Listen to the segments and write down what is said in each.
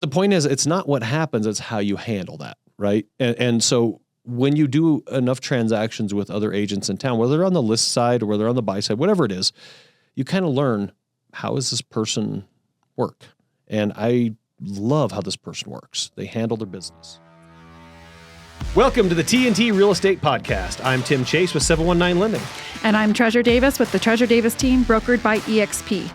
the point is, it's not what happens, it's how you handle that, right? And so when you do enough transactions with other agents in town, whether they're on the list side or whether they're on the buy side, whatever it is, you kind of learn, how does this person work? And I love how this person works. They handle their business. Welcome to the TNT Real Estate Podcast. I'm Tim Chase with 719 Lending. And I'm Treasure Davis with the Treasure Davis team, brokered by EXP.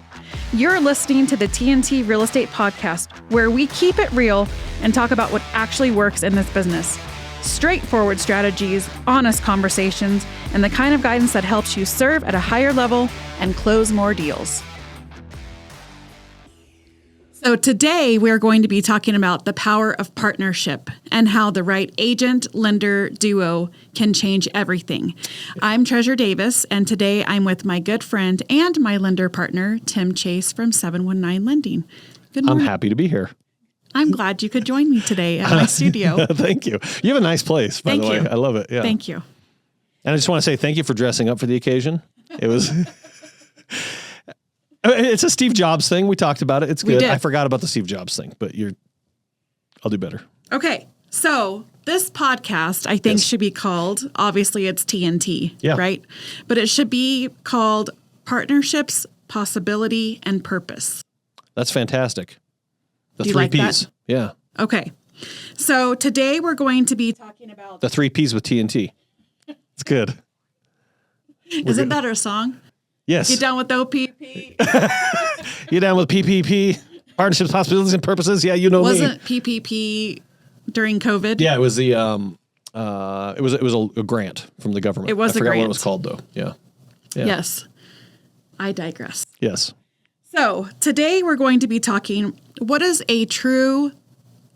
You're listening to the TNT Real Estate Podcast, where we keep it real and talk about what actually works in this business. Straightforward strategies, honest conversations, and the kind of guidance that helps you serve at a higher level and close more deals. So today we're going to be talking about the power of partnership and how the right agent-lender duo can change everything. I'm Treasure Davis, and today I'm with my good friend and my lender partner, Tim Chase from 719 Lending. Good morning. I'm happy to be here. I'm glad you could join me today at my studio. Thank you. You have a nice place, by the way. I love it. Yeah. Thank you. And I just want to say thank you for dressing up for the occasion. It was... It's a Steve Jobs thing. We talked about it. It's good. I forgot about the Steve Jobs thing, but I'll do better. Okay. So this podcast, I think, should be called, obviously it's TNT, right? But it should be called Partnerships, Possibility, and Purpose. That's fantastic. The Do you three like Ps. That? Yeah. Okay. So today we're going to be talking about the three Ps with TNT. It's good. Isn't that our song? Yes. You down with the OPP? You down with PPP? Partnerships, Possibilities, and Purposes? Yeah, you know Wasn't PPP during COVID? Yeah, it was the it was a grant from the government. It was a grant. I forgot what it was called though. Yeah. Yes. I digress. Yes. So today we're going to be talking, what does a true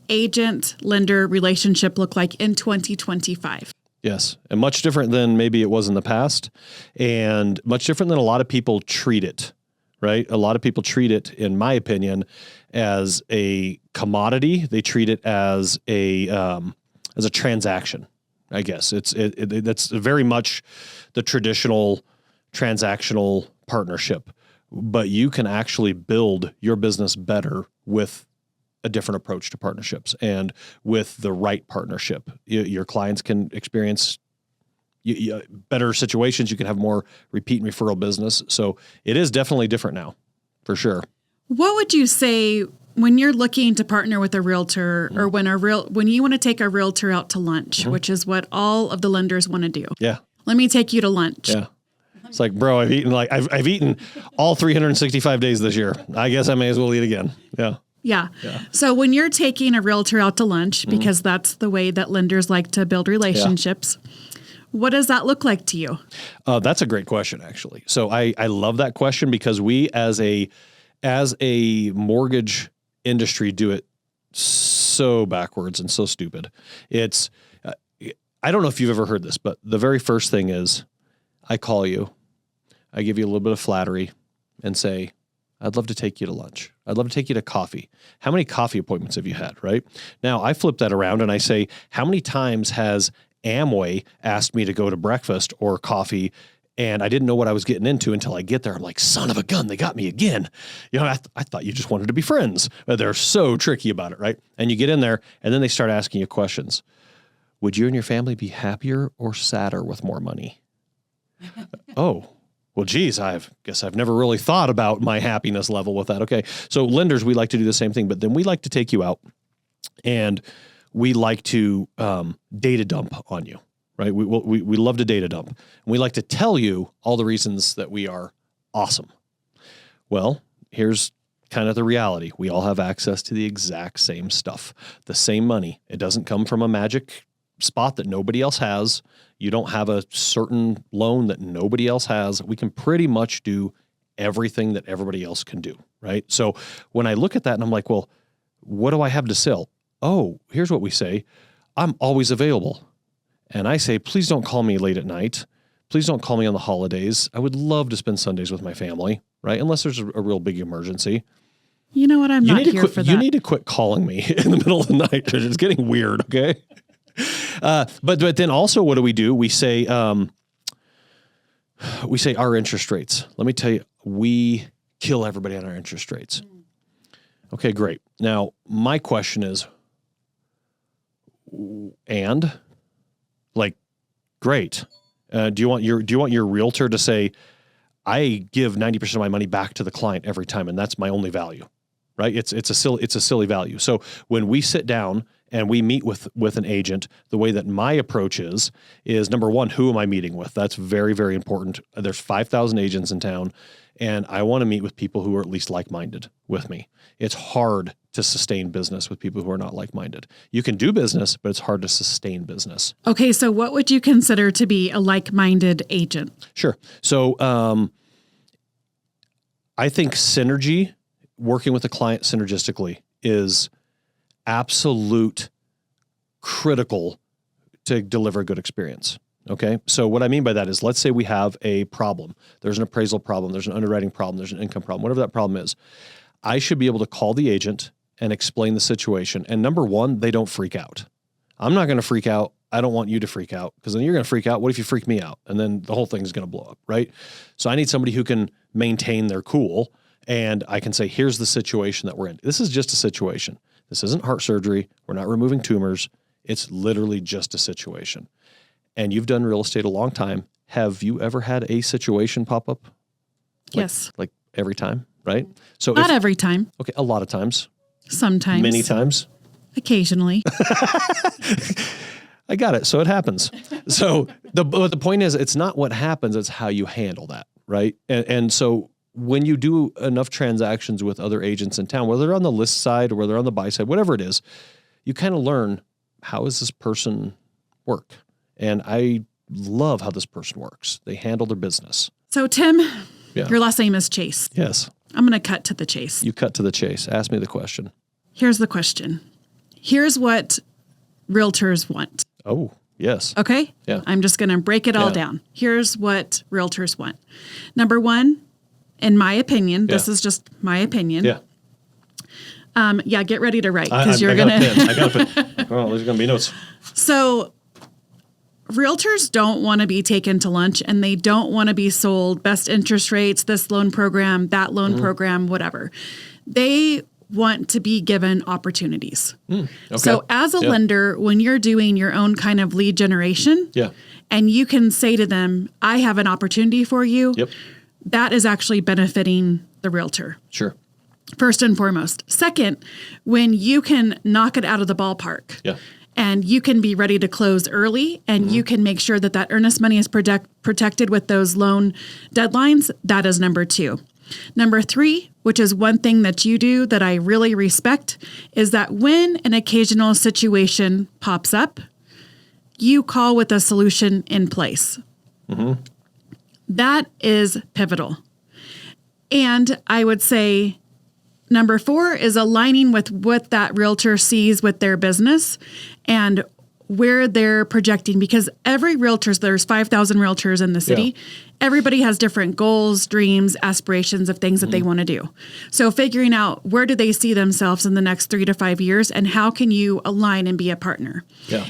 agent-lender relationship look like in 2025? Yes. And much different than maybe it was in the past, and much different than a lot of people treat it, right? A lot of people treat it, in my opinion, as a commodity. They treat it as a transaction, I guess. That's very much the traditional transactional partnership, but you can actually build your business better with a different approach to partnerships, and with the right partnership, your clients can experience better situations. You can have more repeat and referral business. So it is definitely different now, for sure. What would you say when you're looking to partner with a realtor, or when you want to take a realtor out to lunch, which is what all of the lenders want to do? Yeah. Let me take you to lunch. Yeah. It's like, bro, I've eaten all 365 days this year. I guess I may as well eat again. Yeah. Yeah. So when you're taking a realtor out to lunch, because that's the way that lenders like to build relationships, what does that look like to you? That's a great question, actually. So I love that question, because we as a mortgage industry do it so backwards and so stupid. It's I don't know if you've ever heard this, but the very first thing is I call you, I give you a little bit of flattery and say, I'd love to take you to lunch. I'd love to take you to coffee. How many coffee appointments have you had, right? Now, I flip that around and I say, how many times has Amway asked me to go to breakfast or coffee, and I didn't know what I was getting into until I get there? I'm like, son of a gun, they got me again. You know, I thought you just wanted to be friends. But they're so tricky about it, right? And you get in there, and then they start asking you questions. Would you and your family be happier or sadder with more money? Oh. Well, geez, I guess I've never really thought about my happiness level with that. Okay. So lenders, we like to do the same thing, but then we like to take you out, and we like to data dump on you, right? We love to data dump. And we like to tell you all the reasons that we are awesome. Well, here's kind of the reality. We all have access to the exact same stuff, the same money. It doesn't come from a magic spot that nobody else has. You don't have a certain loan that nobody else has. We can pretty much do everything that everybody else can do, right? So when I look at that and I'm like, well, what do I have to sell? Oh, here's what we say. I'm always available. And I say, please don't call me late at night. Please don't call me on the holidays. I would love to spend Sundays with my family, right? Unless there's a real big emergency. You know what? I'm not here for that. You need to quit calling me in the middle of the night. It's getting weird, okay? But then also, what do? We say our interest rates. Let me tell you, we kill everybody on our interest rates. Okay, great. Now, my question is, and like, great. Do you want your realtor to say, I give 90% of my money back to the client every time, and that's my only value, right? It's a silly value. So when we sit down and we meet with an agent, the way that my approach is number one, who am I meeting with? That's very, very important. There's 5,000 agents in town, and I want to meet with people who are at least like-minded with me. It's hard to sustain business with people who are not like-minded. You can do business, but it's hard to sustain business. Okay, so what would you consider to be a like-minded agent? Sure. So I think synergy, working with a client synergistically, is absolute critical to deliver a good experience. Okay. So what I mean by that is, let's say we have a problem. There's an appraisal problem. There's an underwriting problem. There's an income problem, whatever that problem is. I should be able to call the agent and explain the situation. And number one, they don't freak out. I'm not going to freak out. I don't want you to freak out, because then you're going to freak out. What if you freak me out? And then the whole thing is going to blow up, right? So I need somebody who can maintain their cool, and I can say, here's the situation that we're in. This is just a situation. This isn't heart surgery. We're not removing tumors. It's literally just a situation. And you've done real estate a long time. Have you ever had a situation pop up? Yes. Like every time, right? So Not every time. Okay, a lot of times. Sometimes. Many times. Occasionally. I got it. So it happens. So the point is, it's not what happens, it's how you handle that, right? And so when you do enough transactions with other agents in town, whether they're on the list side or whether they're on the buy side, whatever it is, you kind of learn, how does this person work? And I love how this person works. They handle their business. So Tim, Yeah. your last name is Chase. Yes. I'm going to cut to the chase. You cut to the chase. Ask me the question. Here's the question. Here's what realtors want. Oh, yes. Okay? Yeah. I'm just going to break it all down. Here's what realtors want. Number one, in my opinion, this is just my opinion. Yeah. Get ready to write, because you're going to. I got a pen. Oh, there's going to be notes. So realtors don't want to be taken to lunch, and they don't want to be sold best interest rates, this loan program, that loan program, whatever. They want to be given opportunities. Okay. So as a lender, when you're doing your own kind of lead generation, and you can say to them, I have an opportunity for you, that is actually benefiting the realtor. Sure. First and foremost. Second, when you can knock it out of the ballpark. And you can be ready to close early, and you can make sure that that earnest money is protected with those loan deadlines. That is number two. Number three, which is one thing that you do that I really respect, is that when an occasional situation pops up, you call with a solution in place. That is pivotal. And I would say number four is aligning with what that realtor sees with their business and where they're projecting, because every realtor, there's 5,000 realtors in the city. Everybody has different goals, dreams, aspirations of things that they want to do. So figuring out, where do they see themselves in the next 3 to 5 years, and how can you align and be a partner?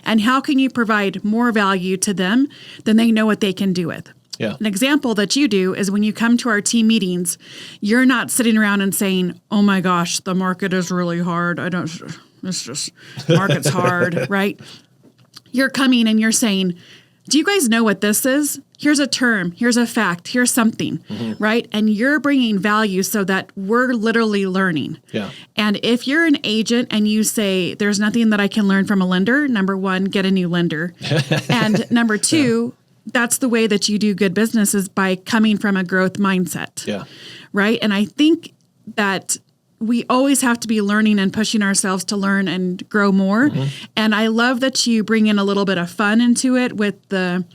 And how can you provide more value to them than they know what they can do with? An example that you do is when you come to our team meetings, you're not sitting around and saying, oh my gosh, the market is really hard. It's just, market's hard, right? You're coming and you're saying, do you guys know what this is? Here's a term, here's a fact, here's something, right? And you're bringing value so that we're literally learning. And if you're an agent and you say, there's nothing that I can learn from a lender, number one, get a new lender. And number two, that's the way that you do good business, is by coming from a growth mindset. Right? And I think that we always have to be learning and pushing ourselves to learn and grow more. And I love that you bring in a little bit of fun into it with the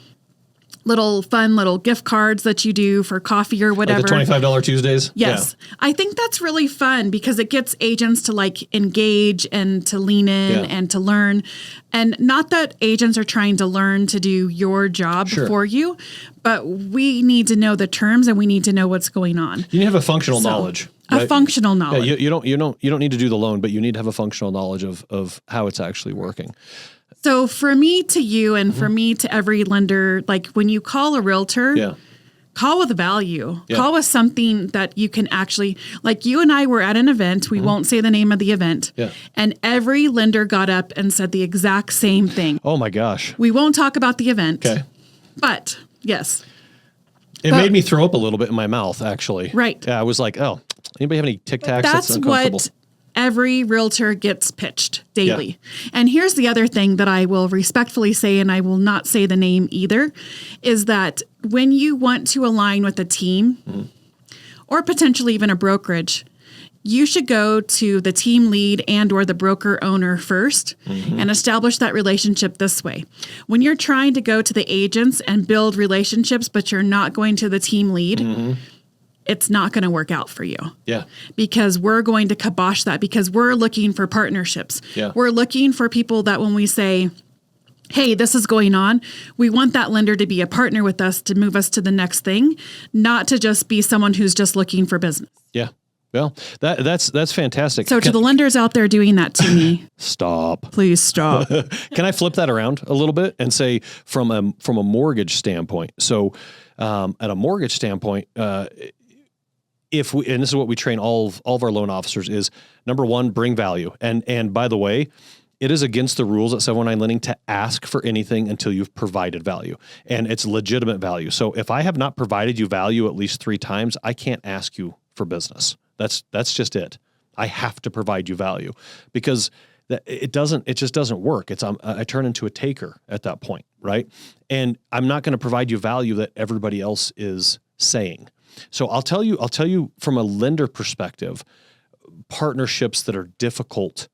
little gift cards that you do for coffee or whatever. Like the $25 Tuesdays? Yes. I think that's really fun, because it gets agents to engage and to lean in and to learn. And not that agents are trying to learn to do your job for you, but we need to know the terms and we need to know what's going on. You need to have a functional knowledge. Right? A functional knowledge. You don't need to do the loan, but you need to have a functional knowledge of how it's actually working. So for me to you and for me to every lender, when you call a realtor, call with value. Yeah. Call with something that you can actually, like you and I were at an event. We won't say the name of the event. Yeah. And every lender got up and said the exact same thing. Oh my gosh. We won't talk about the event. Okay. But yes. It made me throw up a little bit in my mouth, actually. Right. Yeah, I was like, oh, anybody have any Tic Tacs? That's uncomfortable? what every realtor gets pitched daily. Yeah. And here's the other thing that I will respectfully say, and I will not say the name either, is that when you want to align with a team or potentially even a brokerage, you should go to the team lead and or the broker owner first and establish that relationship this way. When you're trying to go to the agents and build relationships, but you're not going to the team lead, it's not going to work out for you. Yeah. Because we're going to kibosh that because we're looking for partnerships. Yeah. We're looking for people that when we say, hey, this is going on, we want that lender to be a partner with us to move us to the next thing, not to just be someone who's just looking for business. Yeah. Well, that's fantastic. So to the lenders out there doing that to me, stop. Please stop. Can I flip that around a little bit and say from a mortgage standpoint? So at a mortgage standpoint, and this is what we train all of our loan officers is, number one, bring value. And by the way, it is against the rules at 719 Lending to ask for anything until you've provided value, and it's legitimate value. So if I have not provided you value at least 3 times, I can't ask you for business. That's just it. I have to provide you value because it just doesn't work. I turn into a taker at that point, right? And I'm not going to provide you value that everybody else is saying. So I'll tell you from a lender perspective, partnerships that are difficult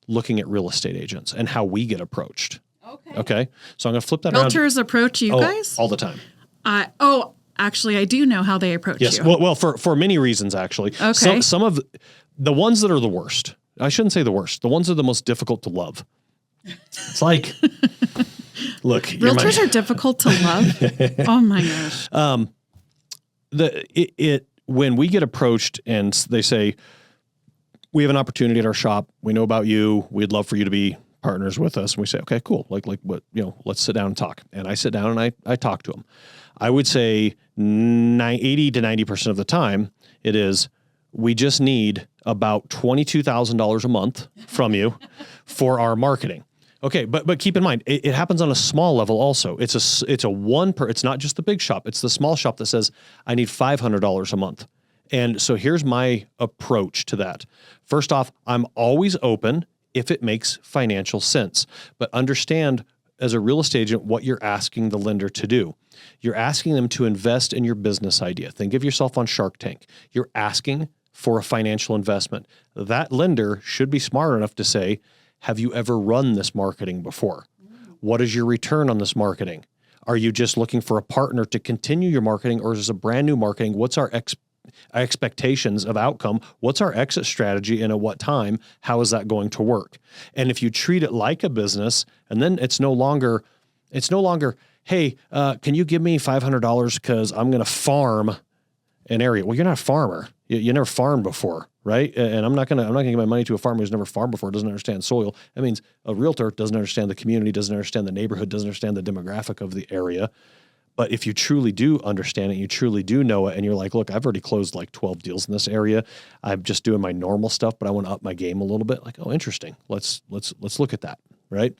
looking at real estate agents and how we get approached. Okay. So I'm going to flip that around. Realtors approach you guys? All the time. Actually, I do know how they approach you. Yes. Well, for many reasons, actually. Okay. Some of the ones that are the worst, I shouldn't say the worst, the ones that are the most difficult to love. It's like, look. Realtors are difficult to love? Oh my gosh. When we get approached and they say, we have an opportunity at our shop, we know about you, we'd love for you to be partners with us. And we say, okay, cool. Like what, let's sit down and talk. And I sit down and I talk to them. I would say 80 to 90% of the time it is, we just need about $22,000 a month from you for our marketing. Okay, but keep in mind, it happens on a small level also. It's not just the big shop. It's the small shop that says, I need $500 a month. And so here's my approach to that. First off, I'm always open if it makes financial sense. But understand, as a real estate agent, what you're asking the lender to do. You're asking them to invest in your business idea. Think of yourself on Shark Tank. You're asking for a financial investment. That lender should be smart enough to say, have you ever run this marketing before? What is your return on this marketing? Are you just looking for a partner to continue your marketing, or is this a brand new marketing? What's our expectations of outcome? What's our exit strategy, and at what time? How is that going to work? And if you treat it like a business, and then it's no longer, hey, can you give me $500 because I'm going to farm an area? Well, you're not a farmer. You never farmed before, right? And I'm not gonna give my money to a farmer who's never farmed before, doesn't understand soil. That means a realtor doesn't understand the community, doesn't understand the neighborhood, doesn't understand the demographic of the area. But if you truly do understand it, you truly do know it, and you're like, look, I've already closed like 12 deals in this area. I'm just doing my normal stuff, but I want to up my game a little bit. Like, oh, interesting. Let's look at that, right?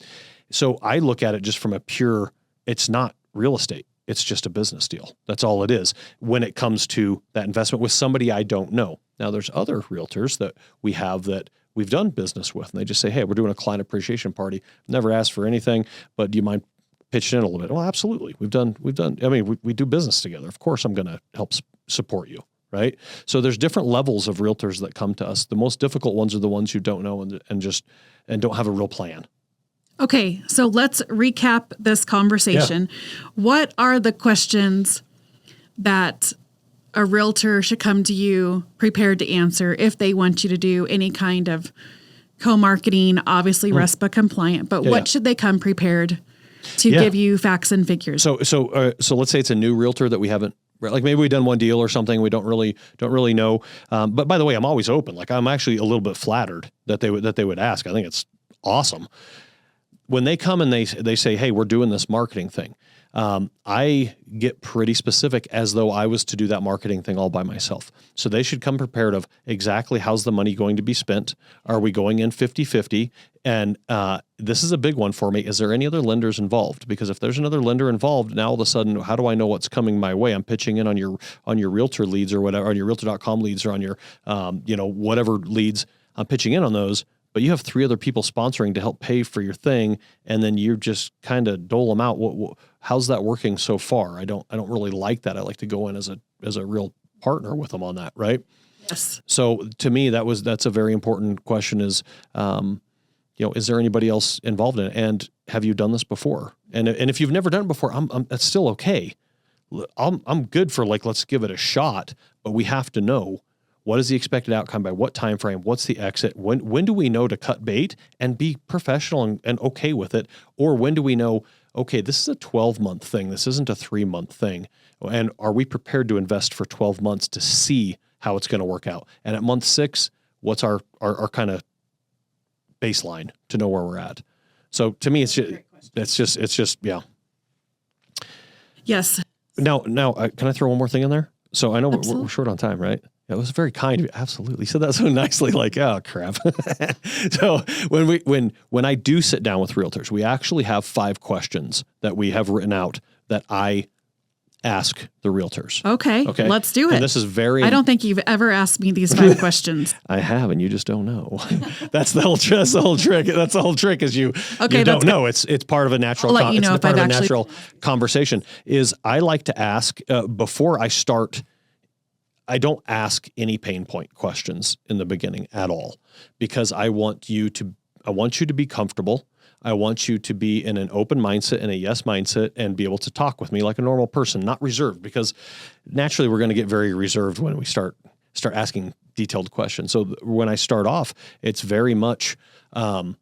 So I look at it just from a pure, it's not real estate. It's just a business deal. That's all it is when it comes to that investment with somebody I don't know. Now, there's other realtors that we have that we've done business with, and they just say, hey, we're doing a client appreciation party. Never asked for anything, but do you mind pitching in a little bit? Well, absolutely. We've done. I mean, we do business together. Of course, I'm going to help support you, right? So there's different levels of realtors that come to us. The most difficult ones are the ones who don't know and don't have a real plan. Okay, so let's recap this conversation. Yeah. What are the questions that a realtor should come to you prepared to answer if they want you to do any kind of co-marketing, obviously RESPA compliant, but what should they come prepared to give you facts and figures? So let's say it's a new realtor that we haven't, like maybe we've done one deal or something. We don't really know. But by the way, I'm always open. Like I'm actually a little bit flattered that they would ask. I think it's awesome. When they come and they say, hey, we're doing this marketing thing, I get pretty specific as though I was to do that marketing thing all by myself. So they should come prepared of exactly how's the money going to be spent. Are we going in 50-50? And this is a big one for me. Is there any other lenders involved? Because if there's another lender involved, now all of a sudden, how do I know what's coming my way? I'm pitching in on your realtor leads or whatever, on your realtor.com leads or on your, whatever leads. I'm pitching in on those, but you have 3 other people sponsoring to help pay for your thing. And then you just kind of dole them out. How's that working so far? I don't really like that. I like to go in as a real partner with them on that. Right. Yes. So to me, that's a very important question is, is there anybody else involved in it? And have you done this before? And if you've never done it before, that's still okay. I'm good for let's give it a shot, but we have to know what is the expected outcome by what time frame, what's the exit, when do we know to cut bait and be professional and okay with it? Or when do we know, okay, this is a 12-month thing. This isn't a 3-month thing. And are we prepared to invest for 12 months to see how it's going to work out? And at month 6, what's our kind of baseline to know where we're at? So to me, it's just, yeah. Yes. Now, can I throw one more thing in there? So I know we're short on time, right? It was very kind of you. Absolutely. You said that so nicely, oh crap. So when I do sit down with realtors, we actually have 5 questions that we have written out that I ask the realtors. Okay. Let's do it. And this is I don't think you've ever asked me these 5 questions. I have, and you just don't know. That's the whole trick. That's the whole trick is you don't know. It's part of a natural, I'll let you know if I've actually natural conversation is I like to ask before I start. I don't ask any pain point questions in the beginning at all because I want you to be comfortable. I want you to be in an open mindset and a yes mindset and be able to talk with me like a normal person, not reserved, because naturally we're going to get very reserved when we start asking detailed questions. So when I start off, it's very much, where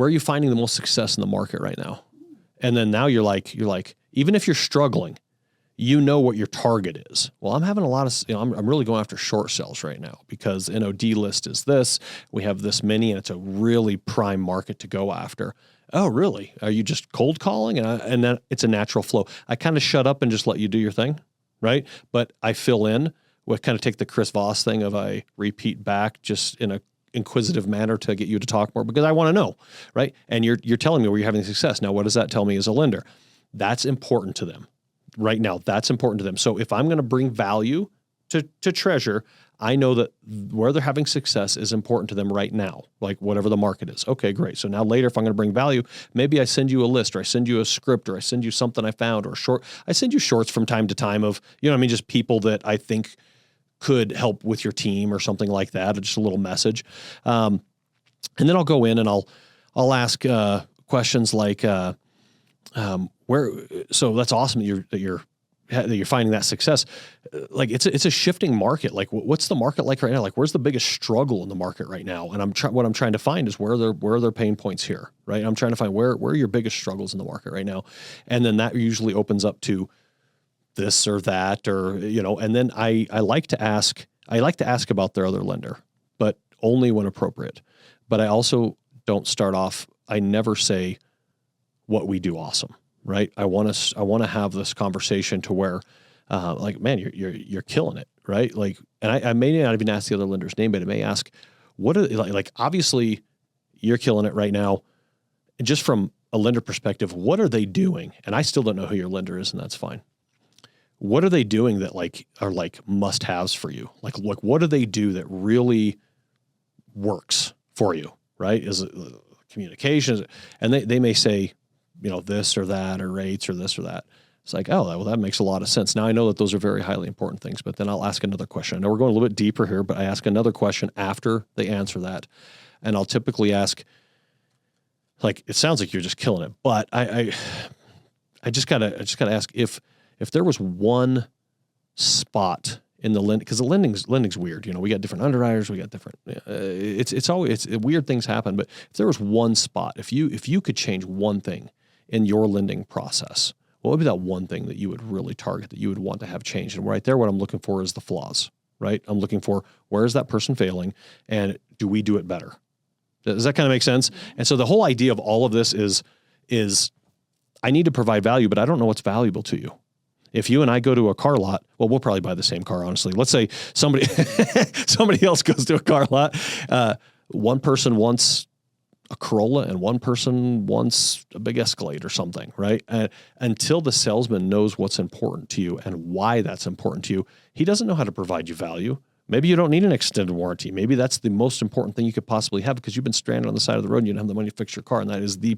are you finding the most success in the market right now? And then now you're like, even if you're struggling, you know what your target is. Well, I'm having a lot of, I'm really going after short sales right now because NOD list is this, we have this many, and it's a really prime market to go after. Oh, really? Are you just cold calling? And then it's a natural flow. I kind of shut up and just let you do your thing, right? But I fill in, kind of take the Chris Voss thing of I repeat back just in a inquisitive manner to get you to talk more because I want to know, right? And you're telling me where you're having success. Now, what does that tell me as a lender? That's important to them. Right now, that's important to them. So if I'm going to bring value to Treasure, I know that where they're having success is important to them right now, like whatever the market is. Okay, great. So now later, if I'm going to bring value, maybe I send you a list or I send you a script or I send you something I found or I send you shorts from time to time of, just people that I think could help with your team or something like that, or just a little message. And then I'll go in and I'll ask questions like, so that's awesome that you're finding that success. Like it's a shifting market. Like what's the market like right now? Like where's the biggest struggle in the market right now? And what I'm trying to find is where are their pain points here, right? I'm trying to find where are your biggest struggles in the market right now. And then that usually opens up to this or that, or, and then I like to ask about their other lender, but only when appropriate. But I also don't start off, I never say what we do awesome. Right. I want to have this conversation to where, man, you're killing it. Right. Like, and I may not even ask the other lender's name, but I may ask, what are like, obviously you're killing it right now. And just from a lender perspective, what are they doing? And I still don't know who your lender is, and that's fine. What are they doing that are must haves for you? Like what do they do that really works for you? Right. Is it communication? And they may say, this or that, or rates or this or that. It's like, oh, well, that makes a lot of sense. Now I know that those are very highly important things, but then I'll ask another question. I know we're going a little bit deeper here, but I ask another question after they answer that. And I'll typically ask, it sounds like you're just killing it, but I just gotta ask if there was one spot in the lending, because the lending's weird. We got different underwriters, we got different, it's always weird things happen. But if there was one spot, if you could change one thing in your lending process, what would be that one thing that you would really target, that you would want to have changed? And right there, what I'm looking for is the flaws, right? I'm looking for where is that person failing and do we do it better? Does that kind of make sense? And so the whole idea of all of this is I need to provide value, but I don't know what's valuable to you. If you and I go to a car lot, well, we'll probably buy the same car, honestly. Let's say somebody else goes to a car lot. One person wants a Corolla and one person wants a big Escalade or something, right? Until the salesman knows what's important to you and why that's important to you, he doesn't know how to provide you value. Maybe you don't need an extended warranty. Maybe that's the most important thing you could possibly have because you've been stranded on the side of the road and you don't have the money to fix your car. And that is the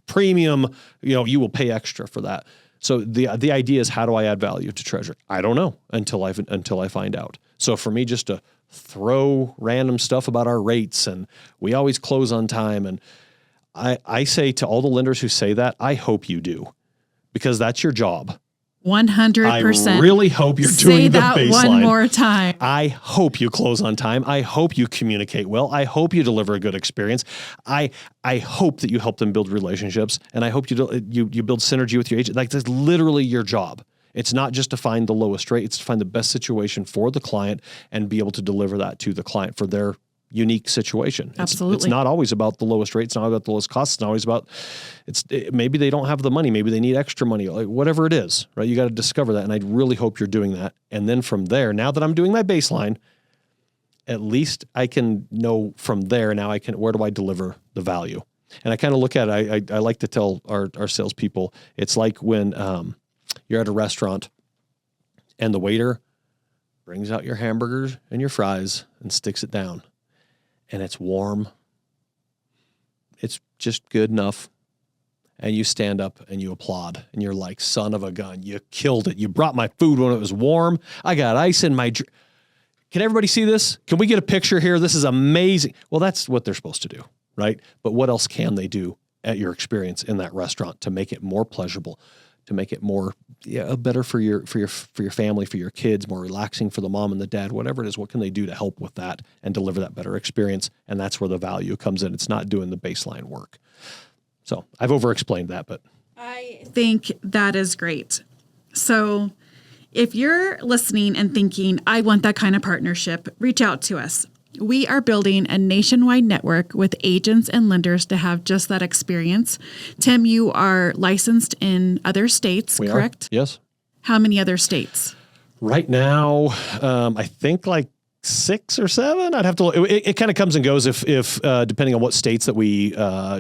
premium, you will pay extra for that. So the idea is, how do I add value to Treasure? I don't know until I find out. So for me, just to throw random stuff about our rates and we always close on time. And I say to all the lenders who say that, I hope you do, because that's your job. 100%. I really hope you're doing the baseline. Say that one more time. I hope you close on time. I hope you communicate well. I hope you deliver a good experience. I hope that you help them build relationships, and I hope you build synergy with your agent. Like, that's literally your job. It's not just to find the lowest rate. It's to find the best situation for the client and be able to deliver that to the client for their unique situation. Absolutely. It's not always about the lowest rate. It's not about the lowest cost. It's not always about, maybe they don't have the money. Maybe they need extra money, like whatever it is, right? You got to discover that. And I really hope you're doing that. And then from there, now that I'm doing my baseline, at least I can know from there. Now where do I deliver the value? And I kind of look at it. I like to tell our salespeople, it's like when you're at a restaurant and the waiter brings out your hamburgers and your fries and sticks it down. And it's warm. It's just good enough. And you stand up and you applaud. And you're like, son of a gun, you killed it. You brought my food when it was warm. I got ice in my drink. Can everybody see this? Can we get a picture here? This is amazing. Well, that's what they're supposed to do, right? But what else can they do at your experience in that restaurant to make it more pleasurable, to make it more better for your family, for your kids, more relaxing for the mom and the dad, whatever it is? What can they do to help with that and deliver that better experience? And that's where the value comes in. It's not doing the baseline work. So I've over-explained that, but I think that is great. So if you're listening and thinking, I want that kind of partnership, reach out to us. We are building a nationwide network with agents and lenders to have just that experience. Tim, you are licensed in other states, correct? Yes. How many other states? Right now, I think like 6 or 7. I'd have to. It kind of comes and goes if depending on what states that we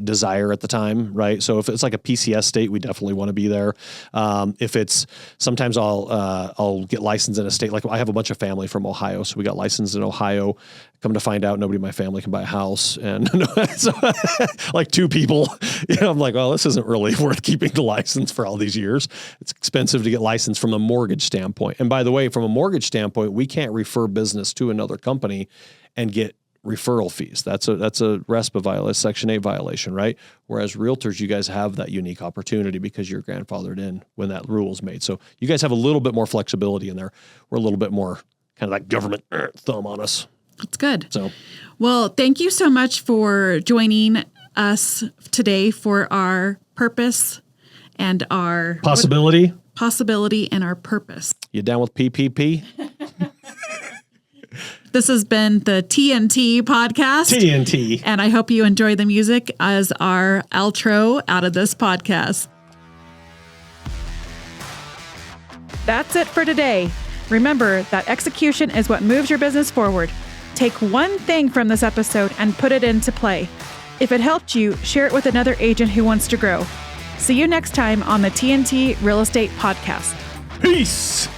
desire at the time, right? So if it's like a PCS state, we definitely want to be there. If it's sometimes I'll get licensed in a state, like I have a bunch of family from Ohio, so we got licensed in Ohio. Come to find out, nobody in my family can buy a house, and so, like 2 people. I'm like, well, this isn't really worth keeping the license for all these years. It's expensive to get licensed from a mortgage standpoint. And by the way, from a mortgage standpoint, we can't refer business to another company and get referral fees. That's a RESPA violation, Section 8 violation, right? Whereas realtors, you guys have that unique opportunity because you're grandfathered in when that rule is made. So you guys have a little bit more flexibility in there. We're a little bit more kind of like government thumb on us. That's good. So, well, thank you so much for joining us today for our purpose and our possibility and our purpose. You down with PPP? This has been the TNT podcast. TNT. And I hope you enjoy the music as our outro out of this podcast. That's it for today. Remember that execution is what moves your business forward. Take one thing from this episode and put it into play. If it helped you, share it with another agent who wants to grow. See you next time on the TNT Real Estate Podcast. Peace.